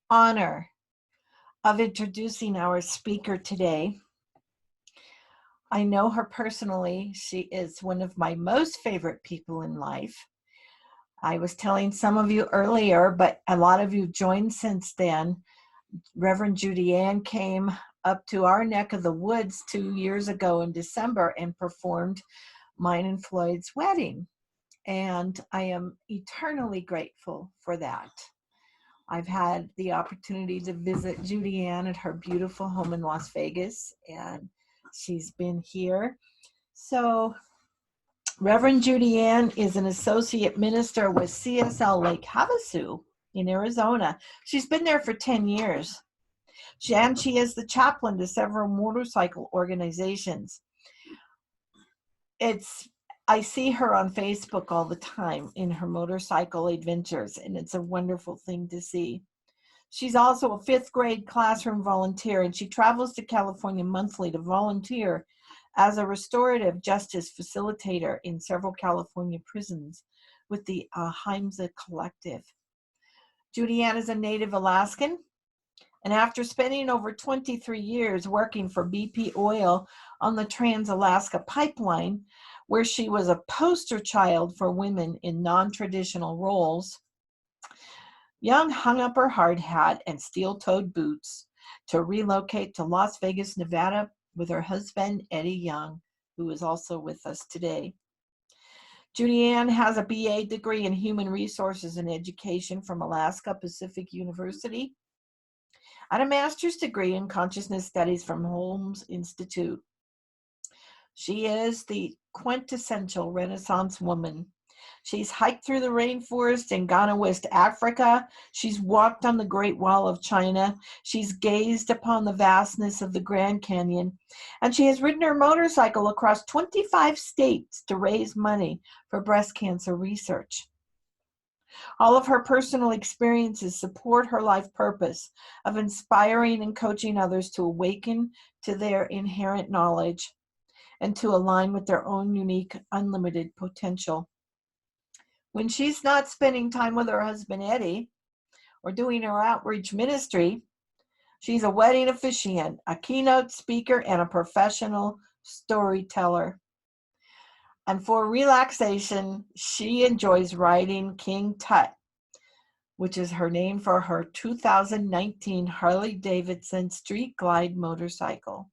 honor of introducing our speaker today. I know her personally. She is one of my most favorite people in life. I was telling some of you earlier, but a lot of you joined since then. Reverend Judy-Ann came up to our neck of the woods 2 years ago in December and performed mine and Floyd's wedding. And I am eternally grateful for that. I've had the opportunity to visit Judy-Ann at her beautiful home in Las Vegas, and she's been here. So Reverend Judy-Ann is an associate minister with CSL Lake Havasu in Arizona. She's been there for 10 years. She is the chaplain to several motorcycle organizations. I see her on Facebook all the time in her motorcycle adventures, and it's a wonderful thing to see. She's also a 5th grade classroom volunteer, and she travels to California monthly to volunteer as a restorative justice facilitator in several California prisons with the Haimza Collective. Judy-Ann is a native Alaskan, and after spending over 23 years working for BP Oil on the Trans-Alaska Pipeline, where she was a poster child for women in non-traditional roles, Young hung up her hard hat and steel-toed boots to relocate to Las Vegas, Nevada with her husband, Eddie Young, who is also with us today. Judy-Ann has a BA degree in Human Resources and Education from Alaska Pacific University and a master's degree in Consciousness Studies from Holmes Institute. She is the quintessential Renaissance woman. She's hiked through the rainforest in Ghana, West Africa. She's walked on the Great Wall of China. She's gazed upon the vastness of the Grand Canyon. And she has ridden her motorcycle across 25 states to raise money for breast cancer research. All of her personal experiences support her life purpose of inspiring and coaching others to awaken to their inherent knowledge and to align with their own unique, unlimited potential. When she's not spending time with her husband, Eddie, or doing her outreach ministry, she's a wedding officiant, a keynote speaker, and a professional storyteller. And for relaxation, she enjoys riding King Tut, which is her name for her 2019 Harley-Davidson Street Glide motorcycle.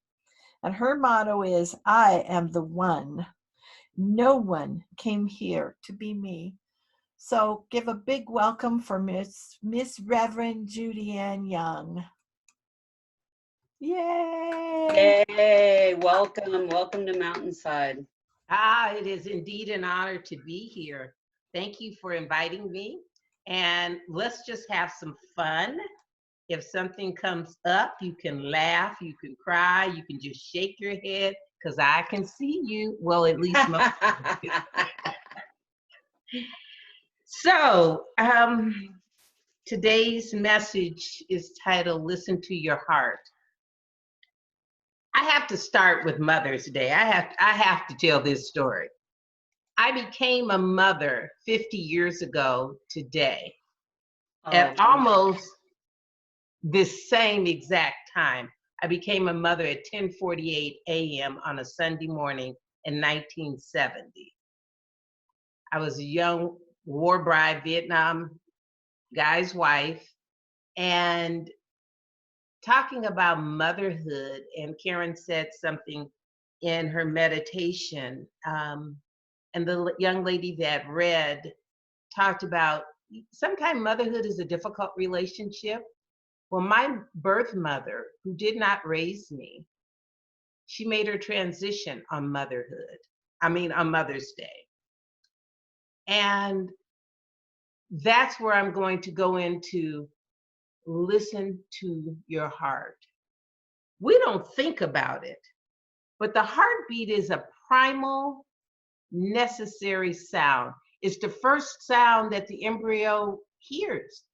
And her motto is, I am the one. No one came here to be me. So give a big welcome for Miss Reverend Judy-Ann Young. Yay! Yay! Welcome to Mountainside. It is indeed an honor to be here. Thank you for inviting me. And let's just have some fun. If something comes up, you can laugh, you can cry, you can just shake your head, because I can see you. Well, at least most of you. So, today's message is titled, Listen to Your Heart. I have to start with Mother's Day. I have to tell this story. I became a mother 50 years ago today. At almost this same exact time, I became a mother at 10:48 a.m. on a Sunday morning in 1970. I was a young war bride, Vietnam guy's wife, and talking about motherhood, and Karen said something in her meditation, and the young lady that read talked about sometimes motherhood is a difficult relationship. Well, my birth mother, who did not raise me, she made her transition on on Mother's Day. And that's where I'm going to go into listen to your heart. We don't think about it, but the heartbeat is a primal, necessary sound. It's the first sound that the embryo hears.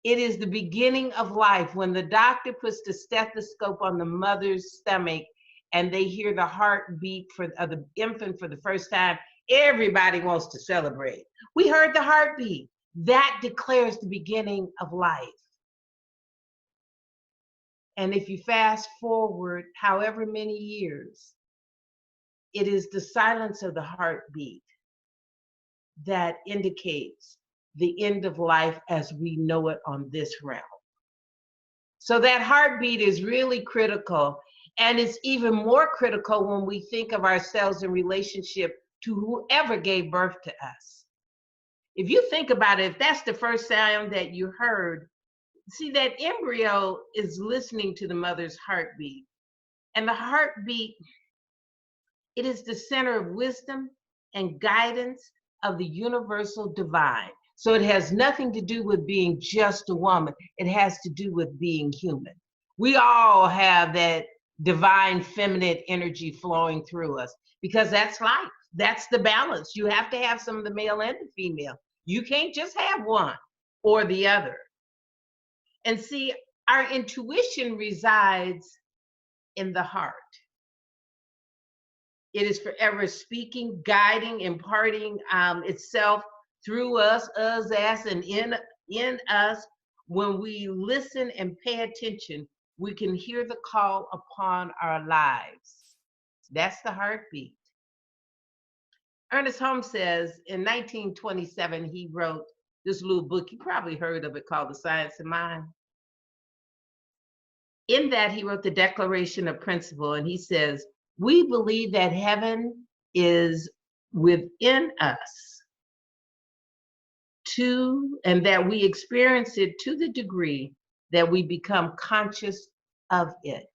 It is the beginning of life. When the doctor puts the stethoscope on the mother's stomach and they hear the heartbeat of the infant for the first time, everybody wants to celebrate. We heard the heartbeat. That declares the beginning of life. And if you fast forward however many years, it is the silence of the heartbeat that indicates the end of life as we know it on this realm. So that heartbeat is really critical. And it's even more critical when we think of ourselves in relationship to whoever gave birth to us. If you think about it, if that's the first sound that you heard, see, that embryo is listening to the mother's heartbeat. And the heartbeat, it is the center of wisdom and guidance of the universal divine. So it has nothing to do with being just a woman. It has to do with being human. We all have that divine feminine energy flowing through us because that's life. That's the balance. You have to have some of the male and the female. You can't just have one or the other. And see, our intuition resides in the heart. It is forever speaking, guiding, imparting itself through us, as, and in us. When we listen and pay attention, we can hear the call upon our lives. That's the heartbeat. Ernest Holmes says in 1927, he wrote this little book, you probably heard of it, called The Science of Mind. In that, he wrote the Declaration of Principle, and he says, we believe that heaven is within us and that we experience it to the degree that we become conscious of it.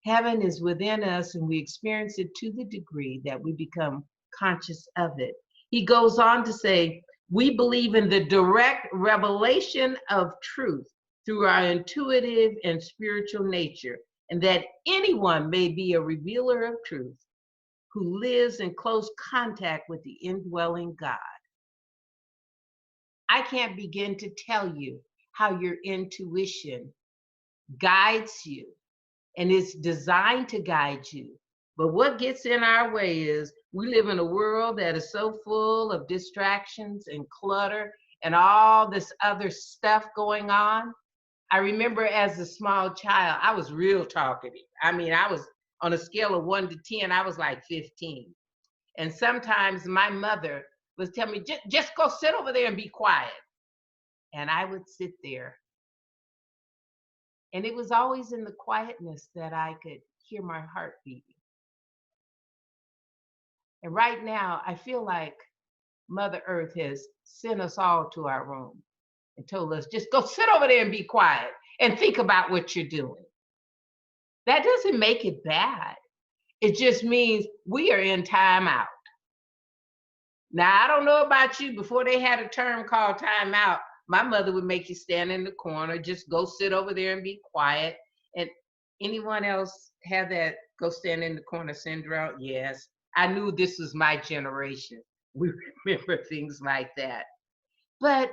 Heaven is within us and we experience it to the degree that we become conscious of it. He goes on to say, we believe in the direct revelation of truth through our intuitive and spiritual nature, and that anyone may be a revealer of truth who lives in close contact with the indwelling God. I can't begin to tell you how your intuition guides you, and it's designed to guide you. But what gets in our way is we live in a world that is so full of distractions and clutter and all this other stuff going on. I remember as a small child, I was real talkative. I mean, I was on a scale of 1 to 10, I was like 15. And sometimes my mother would tell me, just go sit over there and be quiet. And I would sit there. And it was always in the quietness that I could hear my heart beating. And right now, I feel like Mother Earth has sent us all to our room and told us, just go sit over there and be quiet and think about what you're doing. That doesn't make it bad. It just means we are in timeout. Now, I don't know about you, before they had a term called timeout, my mother would make you stand in the corner, just go sit over there and be quiet. And anyone else have that go stand in the corner syndrome? Yes. I knew this was my generation. We remember things like that. But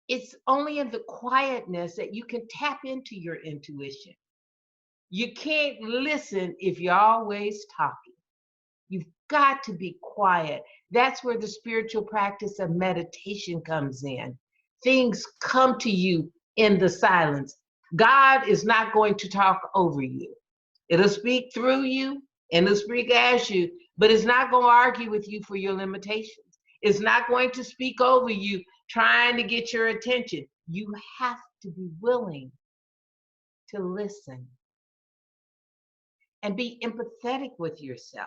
it's only in the quietness that you can tap into your intuition. You can't listen if you're always talking. You've got to be quiet. That's where the spiritual practice of meditation comes in. Things come to you in the silence. God is not going to talk over you. It'll speak through you and it'll speak as you, but it's not going to argue with you for your limitations. It's not going to speak over you trying to get your attention. You have to be willing to listen and be empathetic with yourself.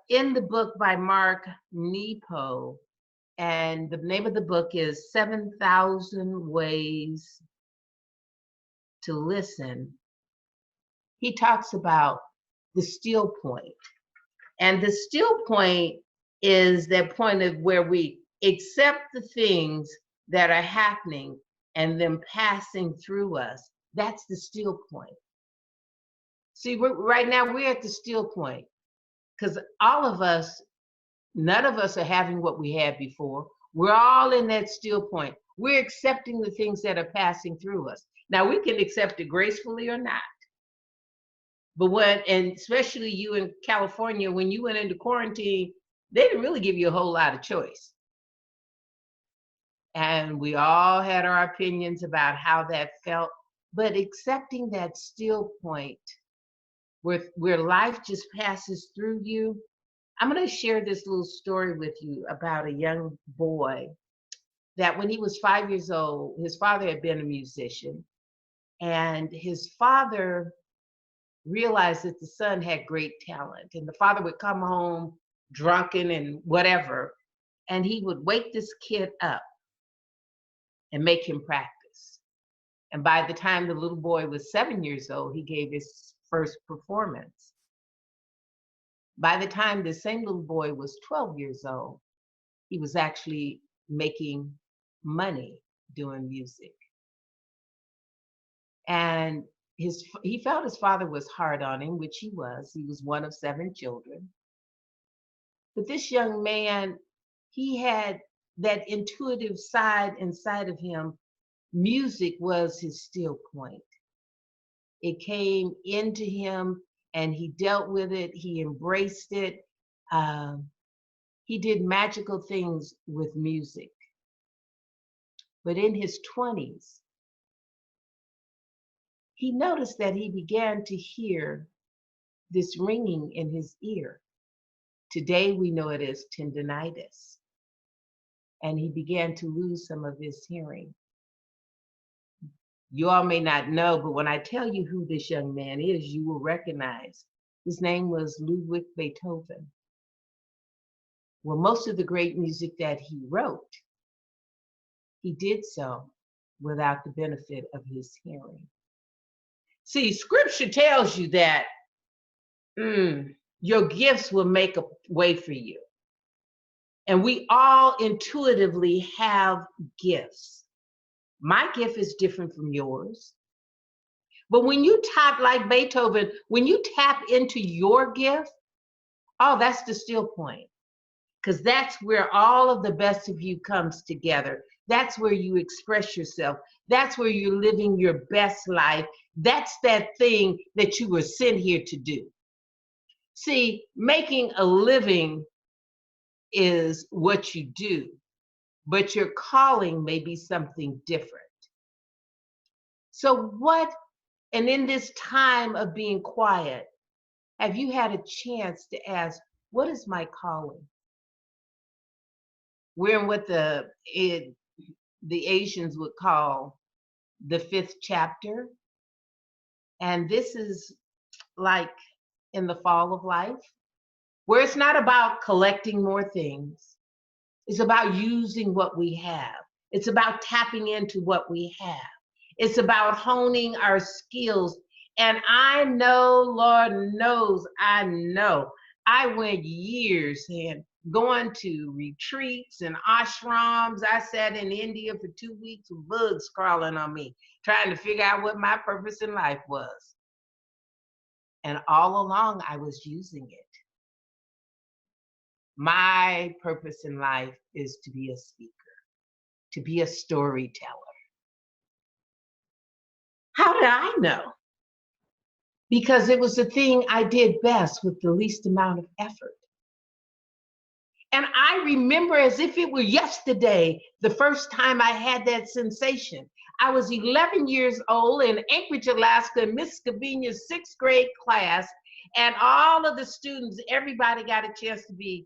In the book by Mark Nepo, and the name of the book is 7,000 Ways to Listen, he talks about the still point. And the still point is that point of where we accept the things that are happening and them passing through us. That's the still point. See, right now we're at the still point because all of us, none of us are having what we had before. We're all in that still point. We're accepting the things that are passing through us. Now we can accept it gracefully or not. But and especially you in California, when you went into quarantine, they didn't really give you a whole lot of choice. And we all had our opinions about how that felt, but accepting that still point where life just passes through you. I'm going to share this little story with you about a young boy that when he was 5 years old, his father had been a musician, and his father realized that the son had great talent, and the father would come home drunken and whatever, and he would wake this kid up and make him practice. And by the time the little boy was 7 years old, he gave his first performance. By the time the same little boy was 12 years old, he was actually making money doing music. And he felt his father was hard on him, which he was. He was one of 7 children. But this young man, he had that intuitive side inside of him. Music was his still point. It came into him and he dealt with it. He embraced it. He did magical things with music. But in his 20s, he noticed that he began to hear this ringing in his ear. Today we know it as tendinitis. And he began to lose some of his hearing. You all may not know, but when I tell you who this young man is, you will recognize. His name was Ludwig Beethoven. Well, most of the great music that he wrote, he did so without the benefit of his hearing. See, scripture tells you that your gifts will make a way for you. And we all intuitively have gifts. My gift is different from yours. But when you tap, like Beethoven, when you tap into your gift, oh, that's the still point. Because that's where all of the best of you comes together. That's where you express yourself. That's where you're living your best life. That's that thing that you were sent here to do. See, making a living is what you do, but your calling may be something different. So and in this time of being quiet, have you had a chance to ask, what is my calling? We're in what the Asians would call the 5th chapter. And this is like in the fall of life, where it's not about collecting more things. It's about using what we have. It's about tapping into what we have. It's about honing our skills. And I know, Lord knows, I know, I went years and going to retreats and ashrams. I sat in India for 2 weeks with bugs crawling on me, trying to figure out what my purpose in life was. And all along, I was using it. My purpose in life is to be a speaker, to be a storyteller. How did I know? Because it was the thing I did best with the least amount of effort. And I remember as if it were yesterday, the first time I had that sensation. I was 11 years old in Anchorage, Alaska, in Miss Scavenia's 6th grade class. And all of the students, everybody got a chance to be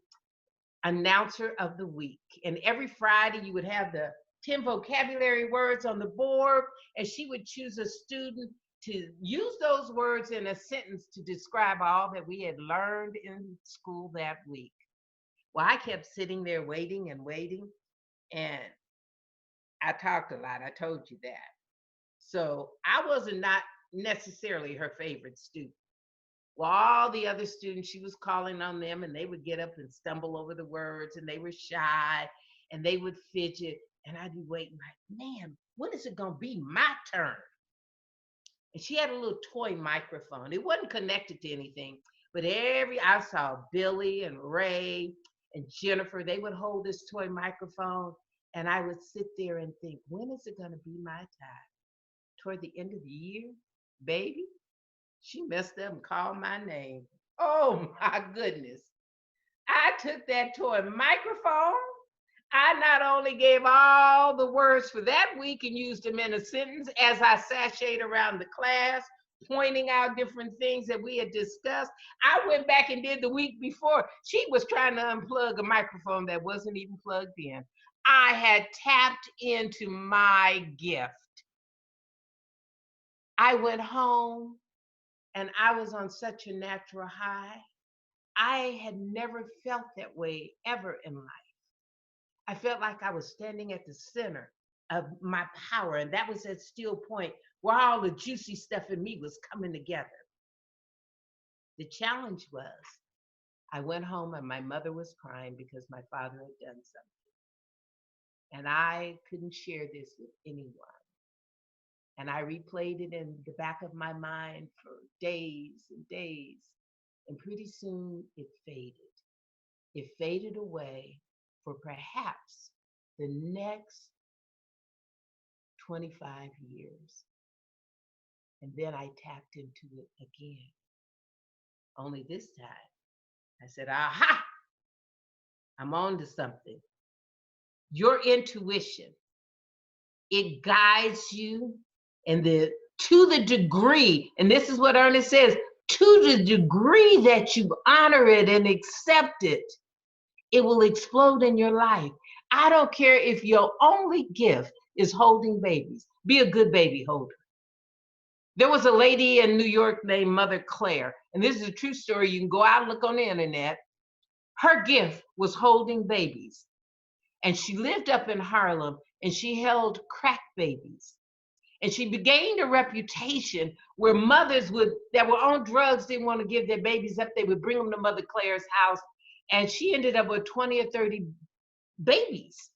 announcer of the week. And every Friday you would have the 10 vocabulary words on the board, and she would choose a student to use those words in a sentence to describe all that we had learned in school that week. Well, I kept sitting there waiting and waiting, and I talked a lot. I told you that. So I wasn't not necessarily her favorite student. Well, all the other students, she was calling on them, and they would get up and stumble over the words, and they were shy, and they would fidget, and I'd be waiting like, man, when is it going to be my turn? And she had a little toy microphone. It wasn't connected to anything, but I saw Billy and Ray and Jennifer, they would hold this toy microphone, and I would sit there and think, when is it going to be my time? Toward the end of the year, baby? She messed up and called my name. Oh my goodness. I took that toy microphone. I not only gave all the words for that week and used them in a sentence as I sashayed around the class, pointing out different things that we had discussed. I went back and did the week before. She was trying to unplug a microphone that wasn't even plugged in. I had tapped into my gift. I went home and I was on such a natural high. I had never felt that way ever in life. I felt like I was standing at the center of my power, and that was that still point where all the juicy stuff in me was coming together. The challenge was, I went home and my mother was crying because my father had done something. And I couldn't share this with anyone. And I replayed it in the back of my mind for days and days. And pretty soon it faded. It faded away for perhaps the next 25 years. And then I tapped into it again. Only this time, I said, aha, I'm on to something. Your intuition, it guides you, and to the degree, and this is what Ernest says, to the degree that you honor it and accept it, it will explode in your life. I don't care if your only gift is holding babies. Be a good baby holder. There was a lady in New York named Mother Claire, and this is a true story. You can go out and look on the internet. Her gift was holding babies. And she lived up in Harlem, and she held crack babies. And she gained a reputation where mothers that were on drugs didn't want to give their babies up. They would bring them to Mother Claire's house. And she ended up with 20 or 30 babies.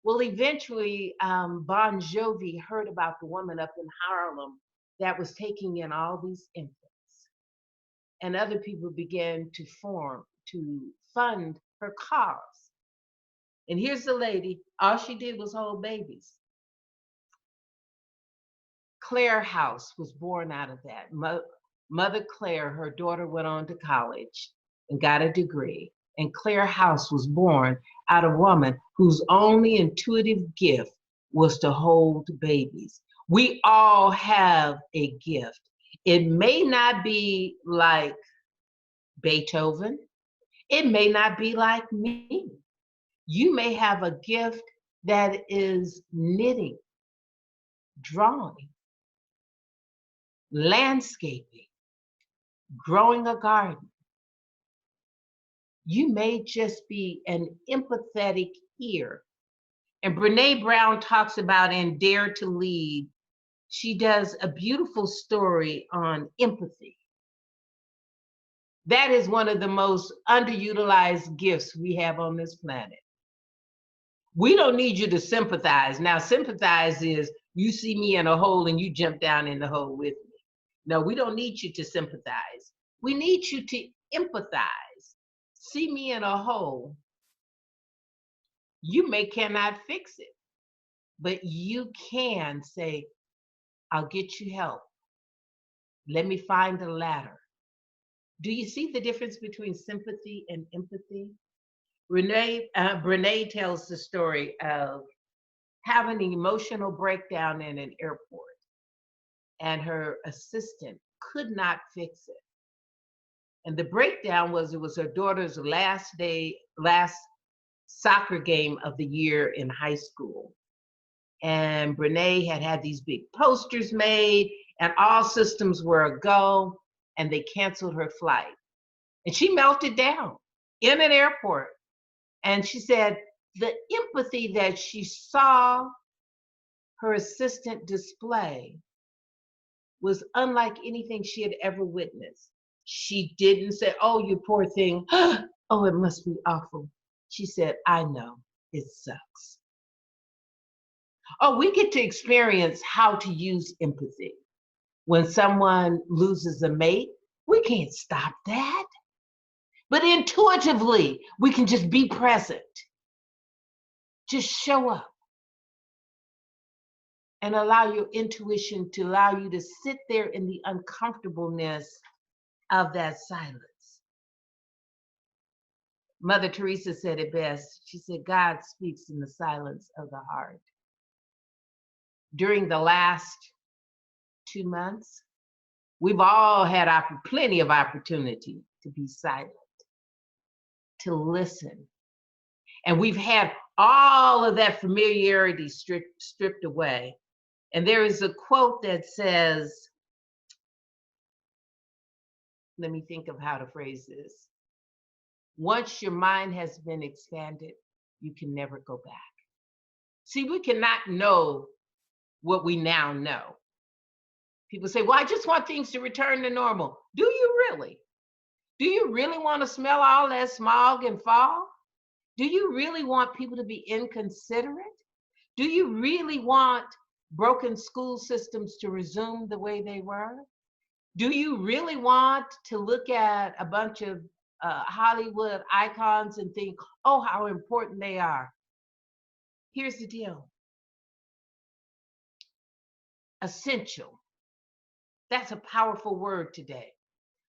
Well, eventually, Bon Jovi heard about the woman up in Harlem that was taking in all these infants. And other people began to fund her cause. And here's the lady, all she did was hold babies. Claire House was born out of that. Mother Claire, her daughter went on to college and got a degree. And Claire House was born out of a woman whose only intuitive gift was to hold babies. We all have a gift. It may not be like Beethoven. It may not be like me. You may have a gift that is knitting, drawing, landscaping, growing a garden. You may just be an empathetic ear. And Brene Brown talks about in Dare to Lead, she does a beautiful story on empathy. That is one of the most underutilized gifts we have on this planet. We don't need you to sympathize. Now, sympathize is you see me in a hole and you jump down in the hole with me. No, we don't need you to sympathize. We need you to empathize. See me in a hole. You cannot fix it, but you can say, I'll get you help. Let me find a ladder. Do you see the difference between sympathy and empathy? Brene tells the story of having an emotional breakdown in an airport, and her assistant could not fix it. And the breakdown was, it was her daughter's last soccer game of the year in high school. And Brene had these big posters made, and all systems were a go, and they canceled her flight. And she melted down in an airport. And she said the empathy that she saw her assistant display was unlike anything she had ever witnessed. She didn't say, oh, you poor thing. Oh, it must be awful. She said, I know, it sucks. Oh, we get to experience how to use empathy. When someone loses a mate, we can't stop that. But intuitively, we can just be present. Just show up. And allow your intuition to allow you to sit there in the uncomfortableness of that silence. Mother Teresa said it best. She said, God speaks in the silence of the heart. During the last 2 months, we've all had plenty of opportunity to be silent, to listen. And we've had all of that familiarity stripped away. And there is a quote that says, let me think of how to phrase this. Once your mind has been expanded, you can never go back. See, we cannot know what we now know. People say, well, I just want things to return to normal. Do you really? Do you really want to smell all that smog and fog? Do you really want people to be inconsiderate? Do you really want broken school systems to resume the way they were? Do you really want to look at a bunch of Hollywood icons and think, oh, how important they are? Here's the deal. Essential. That's a powerful word today.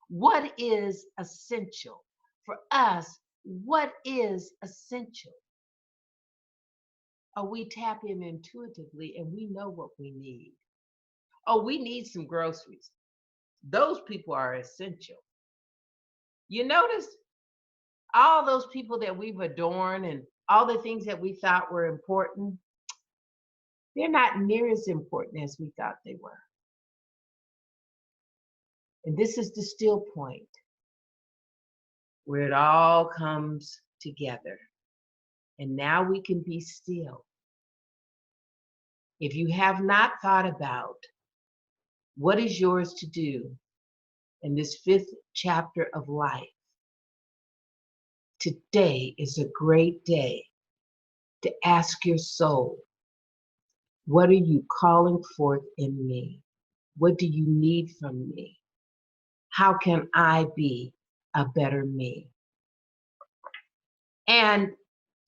What is essential? For us, what is essential? Oh, we tap in intuitively and we know what we need. Oh, we need some groceries. Those people are essential. You notice all those people that we've adorned and all the things that we thought were important, they're not near as important as we thought they were. And this is the still point where it all comes together. And now we can be still. If you have not thought about what is yours to do in this 5th chapter of life, today is a great day to ask your soul, what are you calling forth in me? What do you need from me? How can I be a better me? And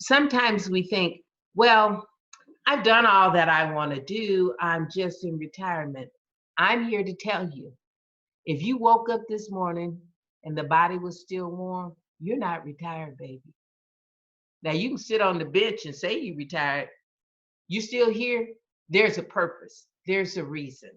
sometimes we think, well, I've done all that I want to do. I'm just in retirement. I'm here to tell you, if you woke up this morning and the body was still warm, you're not retired, baby. Now you can sit on the bench and say you retired. You still here? There's a purpose. There's a reason.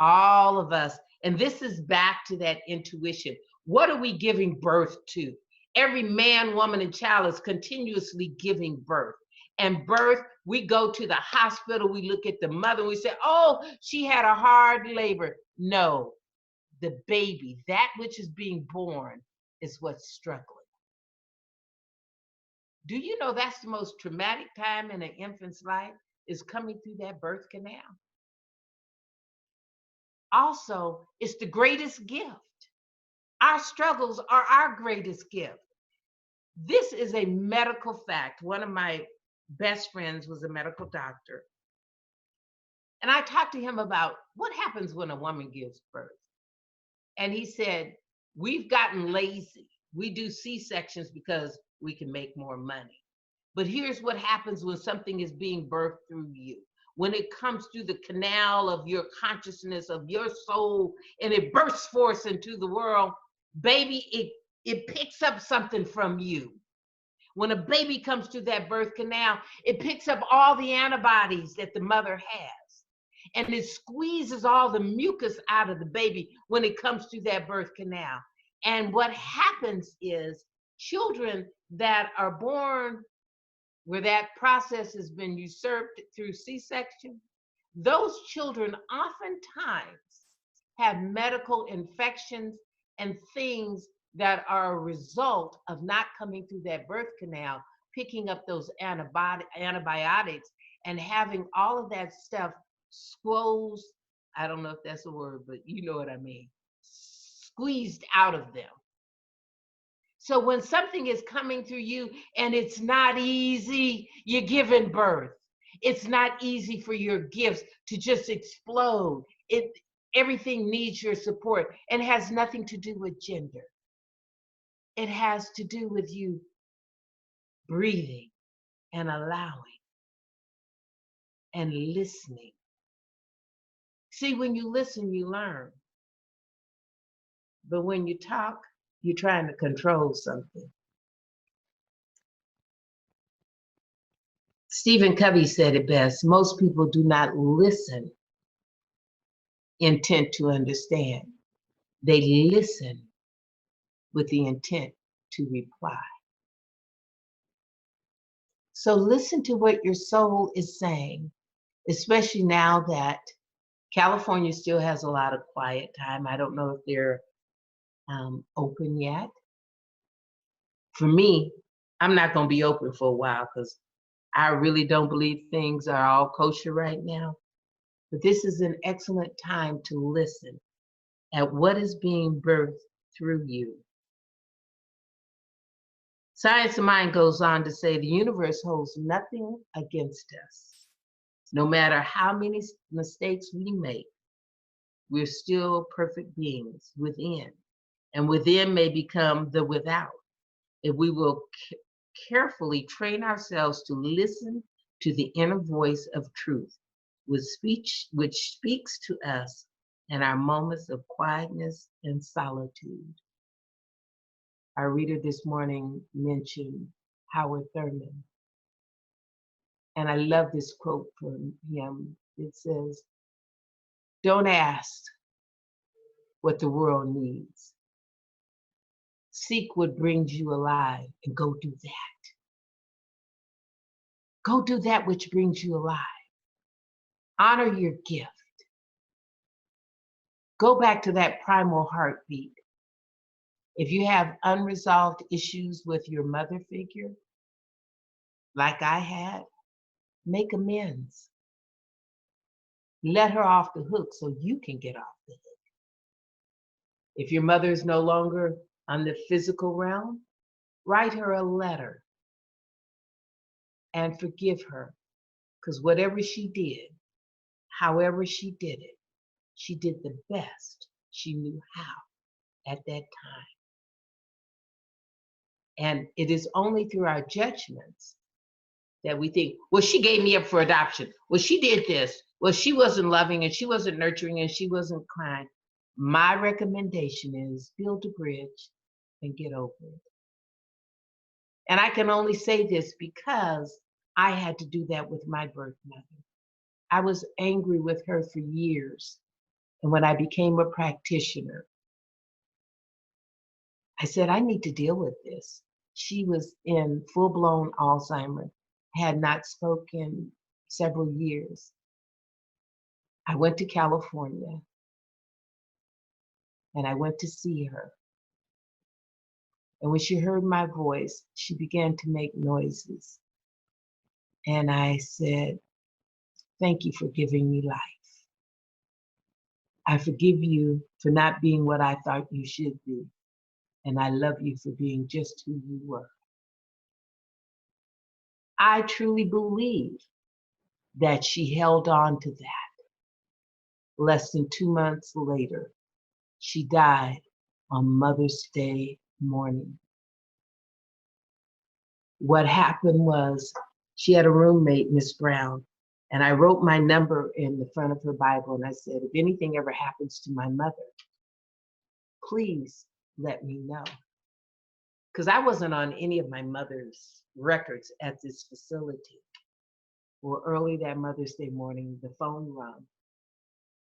All of us, and this is back to that intuition. What are we giving birth to? Every man, woman, and child is continuously giving birth. And birth, we go to the hospital, we look at the mother, and we say, oh, she had a hard labor. No, the baby, that which is being born, is what's struggling. Do you know that's the most traumatic time in an infant's life, is coming through that birth canal? Also, it's the greatest gift. Our struggles are our greatest gift. This is a medical fact. One of my best friends was a medical doctor. And I talked to him about what happens when a woman gives birth. And he said, we've gotten lazy. We do C-sections because we can make more money. But here's what happens when something is being birthed through you. When it comes through the canal of your consciousness, of your soul, and it bursts forth into the world, baby, it picks up something from you. When a baby comes through that birth canal, it picks up all the antibodies that the mother has. And it squeezes all the mucus out of the baby when it comes through that birth canal. And what happens is children that are born where that process has been usurped through C-section, those children oftentimes have medical infections and things that are a result of not coming through that birth canal, picking up those antibiotics and having all of that stuff squoze, I don't know if that's a word, but you know what I mean, squeezed out of them. So when something is coming through you and it's not easy, you're giving birth. It's not easy for your gifts to just explode. Everything needs your support and has nothing to do with gender. It has to do with you breathing and allowing and listening. See, when you listen, you learn. But when you talk, you're trying to control something. Stephen Covey said it best. Most people do not listen intent to understand. They listen with the intent to reply. So listen to what your soul is saying, especially now that California still has a lot of quiet time. I don't know if they're open yet. For me, I'm not going to be open for a while because I really don't believe things are all kosher right now. But this is an excellent time to listen at what is being birthed through you. Science of Mind goes on to say the universe holds nothing against us. No matter how many mistakes we make, we're still perfect beings within. And within may become the without. If we will carefully train ourselves to listen to the inner voice of truth, which speaks to us in our moments of quietness and solitude. Our reader this morning mentioned Howard Thurman. And I love this quote from him. It says, "Don't ask what the world needs. Seek what brings you alive and go do that. Go do that which brings you alive. Honor your gift. Go back to that primal heartbeat. If you have unresolved issues with your mother figure, like I had, make amends. Let her off the hook so you can get off the hook. If your mother is no longer on the physical realm, write her a letter and forgive her, because whatever she did, however she did it, she did the best she knew how at that time. And it is only through our judgments that we think, well, she gave me up for adoption. Well, she did this. Well, she wasn't loving and she wasn't nurturing and she wasn't kind. My recommendation is build a bridge and get over it. And I can only say this because I had to do that with my birth mother. I was angry with her for years. And when I became a practitioner, I said, I need to deal with this. She was in full-blown Alzheimer's, had not spoken several years. I went to California and I went to see her. And when she heard my voice, she began to make noises. And I said, thank you for giving me life. I forgive you for not being what I thought you should be. And I love you for being just who you were. I truly believe that she held on to that. Less than 2 months later, she died on Mother's Day morning. What happened was she had a roommate, Miss Brown, and I wrote my number in the front of her Bible and I said, if anything ever happens to my mother, please let me know. Because I wasn't on any of my mother's records at this facility. Well, early that Mother's Day morning, the phone rang,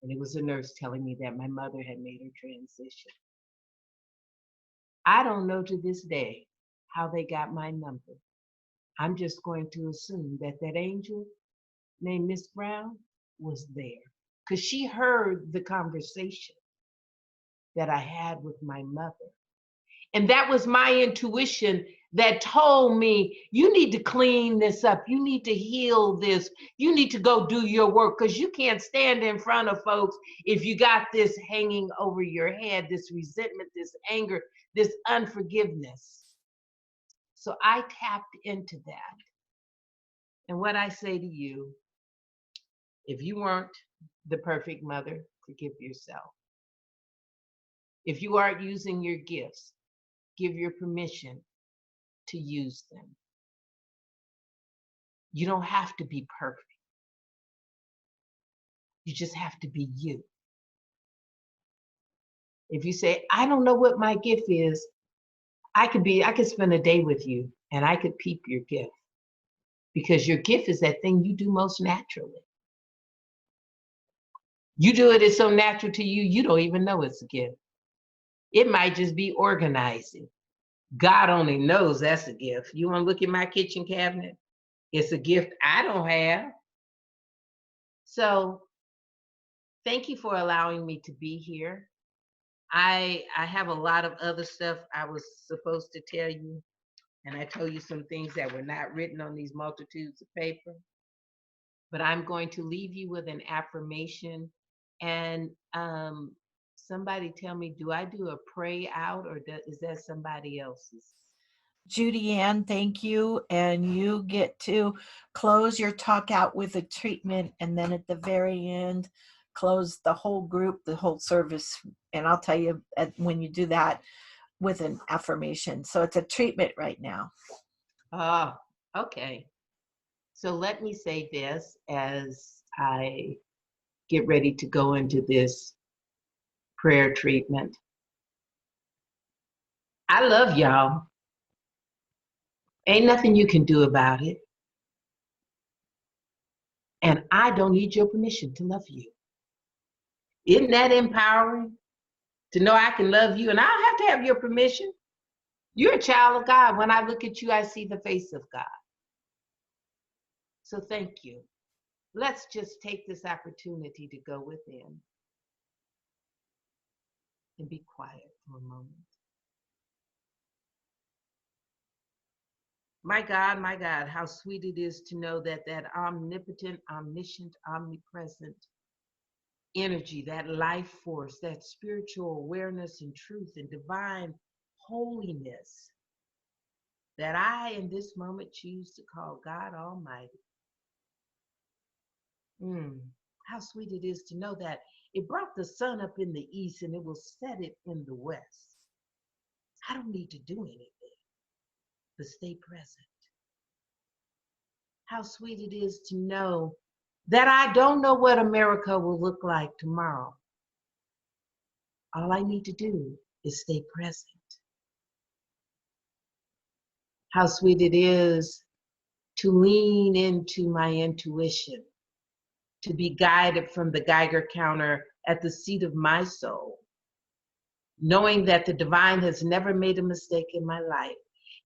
and it was a nurse telling me that my mother had made her transition. I don't know to this day how they got my number. I'm just going to assume that that angel named Miss Brown was there because she heard the conversation that I had with my mother. And that was my intuition that told me, you need to clean this up. You need to heal this. You need to go do your work because you can't stand in front of folks if you got this hanging over your head, this resentment, this anger, this unforgiveness. So I tapped into that. And what I say to you, if you weren't the perfect mother, forgive yourself. If you aren't using your gifts, give your permission to use them. You don't have to be perfect. You just have to be you. If you say, I don't know what my gift is, I could spend a day with you and I could peep your gift. because your gift is that thing you do most naturally. You do it, it's so natural to you, you don't even know it's a gift. It might just be organizing. God only knows that's a gift. You want to look at my kitchen cabinet? It's a gift I don't have. So thank you for allowing me to be here. I have a lot of other stuff I was supposed to tell you, and I told you some things that were not written on these multitudes of paper. But I'm going to leave you with an affirmation. And somebody tell me, do I do a pray out, or is that somebody else's? Judy-Ann, thank you. And you get to close your talk out with a treatment, and then at the very end, close the whole group, the whole service. And I'll tell you when you do that with an affirmation. So it's a treatment right now. Oh, okay. So let me say this as I get ready to go into this prayer treatment. I love y'all. Ain't nothing you can do about it. And I don't need your permission to love you. Isn't that empowering? To know I can love you and I don't have to have your permission. You're a child of God. When I look at you, I see the face of God. So thank you. Let's just take this opportunity to go within and be quiet for a moment. My God, how sweet it is to know that that omnipotent, omniscient, omnipresent energy, that life force, that spiritual awareness and truth and divine holiness that I in this moment choose to call God Almighty. How sweet it is to know that it brought the sun up in the east and it will set it in the west. I don't need to do anything but stay present. How sweet it is to know that I don't know what America will look like tomorrow. All I need to do is stay present. How sweet it is to lean into my intuition, to be guided from the Geiger counter at the seat of my soul, knowing that the divine has never made a mistake in my life,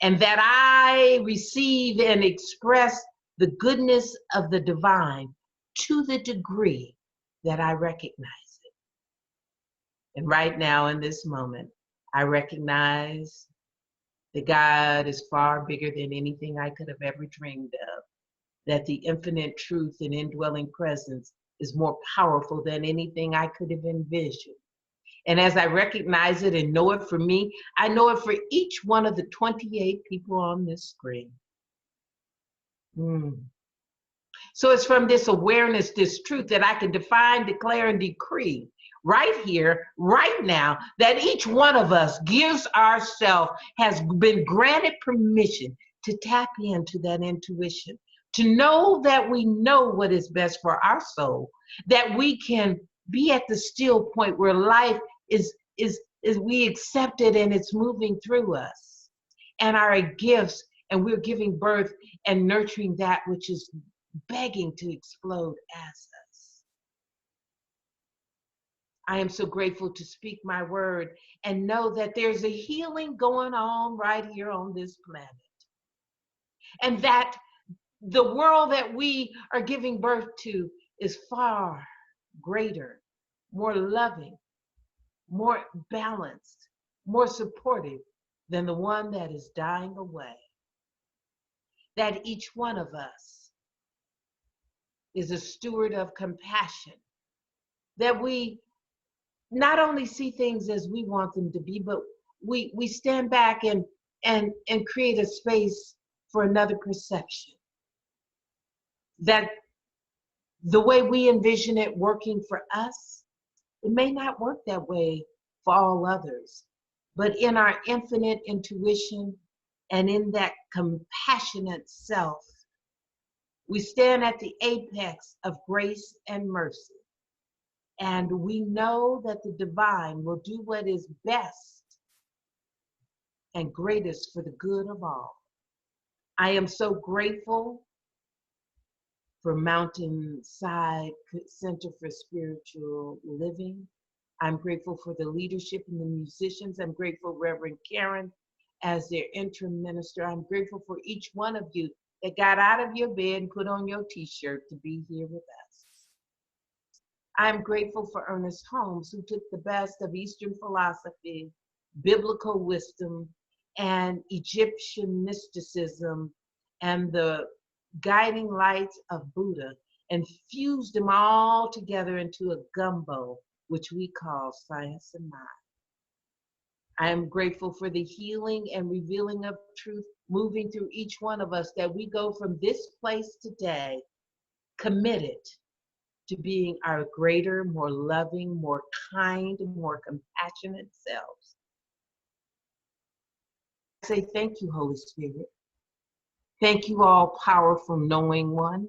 and that I receive and express the goodness of the divine to the degree that I recognize it. And right now in this moment, I recognize that God is far bigger than anything I could have ever dreamed of, that the infinite truth and indwelling presence is more powerful than anything I could have envisioned. And as I recognize it and know it for me, I know it for each one of the 28 people on this screen. So it's from this awareness, this truth, that I can define, declare, and decree right here, right now, that each one of us gives ourselves, has been granted permission to tap into that intuition, to know that we know what is best for our soul, that we can be at the still point where life is we accept it and it's moving through us, and our gifts, and we're giving birth and nurturing that which is begging to explode as us. I am so grateful to speak my word and know that there's a healing going on right here on this planet, and that the world that we are giving birth to is far greater, more loving, more balanced, more supportive than the one that is dying away. That each one of us is a steward of compassion, that we not only see things as we want them to be, but we stand back and create a space for another perception. That the way we envision it working for us, it may not work that way for all others. But in our infinite intuition and in that compassionate self, we stand at the apex of grace and mercy. And we know that the divine will do what is best and greatest for the good of all. I am so grateful for Mountainside Center for Spiritual Living. I'm grateful for the leadership and the musicians. I'm grateful Reverend Karen as their interim minister. I'm grateful for each one of you that got out of your bed and put on your t-shirt to be here with us. I'm grateful for Ernest Holmes, who took the best of Eastern philosophy, biblical wisdom, and Egyptian mysticism, and the guiding lights of Buddha, and fused them all together into a gumbo, which we call science and mind. I am grateful for the healing and revealing of truth moving through each one of us, that we go from this place today committed to being our greater, more loving, more kind, more compassionate selves. I say thank you, Holy Spirit. Thank you, all powerful knowing one.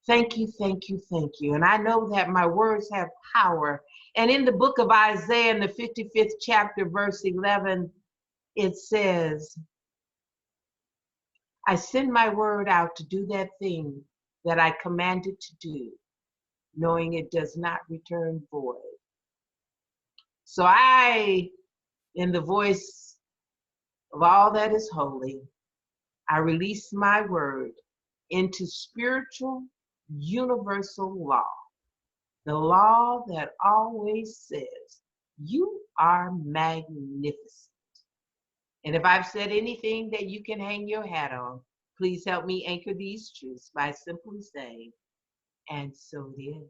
Thank you, thank you, thank you. And I know that my words have power. And in the book of Isaiah, in the 55th chapter, verse 11, it says, I send my word out to do that thing that I commanded to do, knowing it does not return void. So I, in the voice of all that is holy, I release my word into spiritual, universal law, the law that always says, you are magnificent. And if I've said anything that you can hang your hat on, please help me anchor these truths by simply saying, and so it is.